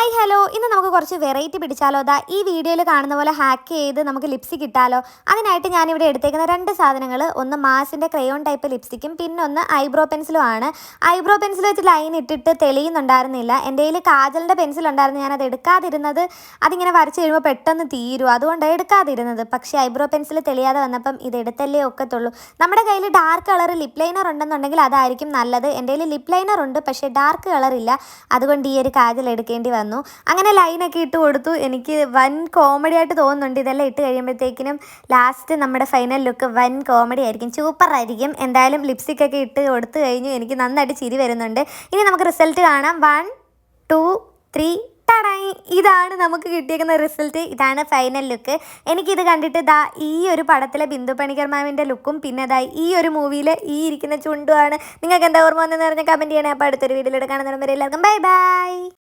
Hi hello ഇന്ന് നമുക്ക് കുറച്ച് വെറൈറ്റി പിടിച്ചാലോ ദാ ഈ വീഡിയോയിൽ കാണുന്ന പോലെ ഹാക്ക് ചെയ്ത് നമുക്ക് ലിപ്സ്റ്റിക് ഇട്ടാലോ. അതിനായിട്ട് ഞാനിവിടെ എടുത്തേക്കുന്ന രണ്ട് സാധനങ്ങൾ, ഒന്ന് മാസിൻ്റെ ക്രയോൺ ടൈപ്പ് ലിപ്സ്റ്റിക്കും പിന്നെ ഒന്ന് ഐബ്രോ പെൻസിലും ആണ്. ഐബ്രോ പെൻസിൽ വെച്ച് ലൈൻ ഇട്ടിട്ട് തെളിയുന്നുണ്ടായിരുന്നില്ല. എൻ്റെ കയ്യിൽ കാജലിൻ്റെ പെൻസിൽ ഉണ്ടായിരുന്നു, ഞാനത് എടുക്കാതിരുന്നത്. അതിങ്ങനെ വരച്ച് കഴിയുമ്പോൾ പെട്ടെന്ന് തീരും, അതുകൊണ്ടാണ് എടുക്കാതിരുന്നത്. പക്ഷേ ഐബ്രോ പെൻസിൽ തെളിയാതെ വന്നപ്പം ഇത് എടുത്തല്ലേ ഒക്കത്തുള്ളൂ. നമ്മുടെ കയ്യിൽ ഡാർക്ക് കളർ ലിപ് ലൈനർ ഉണ്ടെന്നുണ്ടെങ്കിൽ അതായിരിക്കും നല്ലത്. എൻ്റെ കയ്യിൽ ലിപ് ലൈനർ ഉണ്ട്, പക്ഷേ ഡാർക്ക് കളറില്ല. അതുകൊണ്ട് ഈ ഒരു കാജൽ എടുക്കേണ്ടി വന്നു. അങ്ങനെ ലൈനൊക്കെ ഇട്ട് കൊടുത്തു. എനിക്ക് വൻ കോമഡി ആയിട്ട് തോന്നുന്നുണ്ട്. ഇതെല്ലാം ഇട്ട് കഴിയുമ്പോഴത്തേക്കിനും ലാസ്റ്റ് നമ്മുടെ ഫൈനൽ ലുക്ക് വൻ കോമഡി ആയിരിക്കും, സൂപ്പറായിരിക്കും. എന്തായാലും ലിപ്സ്റ്റിക് ഒക്കെ ഇട്ട് കൊടുത്തു കഴിഞ്ഞു. എനിക്ക് നന്നായിട്ട് ചിരി വരുന്നുണ്ട്. ഇനി നമുക്ക് റിസൾട്ട് കാണാം. 1 2 3 ടടായി. ഇതാണ് നമുക്ക് കിട്ടിയേക്കുന്ന റിസൾട്ട്. ഇതാണ് ഫൈനൽ ലുക്ക്. എനിക്കിത് കണ്ടിട്ട് ദാ ഈ ഒരു പടത്തിലെ ബിന്ദു പണിക്കർ മാമിൻ്റെ ലുക്കും പിന്നെ ദാ ഈ ഒരു മൂവിയിൽ ഈ ഇരിക്കുന്ന ചുണ്ടുമാണ്. നിങ്ങൾക്ക് എന്താ ഓർമ്മ വന്നതെന്ന് പറഞ്ഞാൽ കമൻറ്റ് ചെയ്യണേ. അപ്പോൾ അടുത്തൊരു വീഡിയോയിലൂടെ കാണുന്നവരെ എല്ലാവർക്കും ബൈ ബൈ.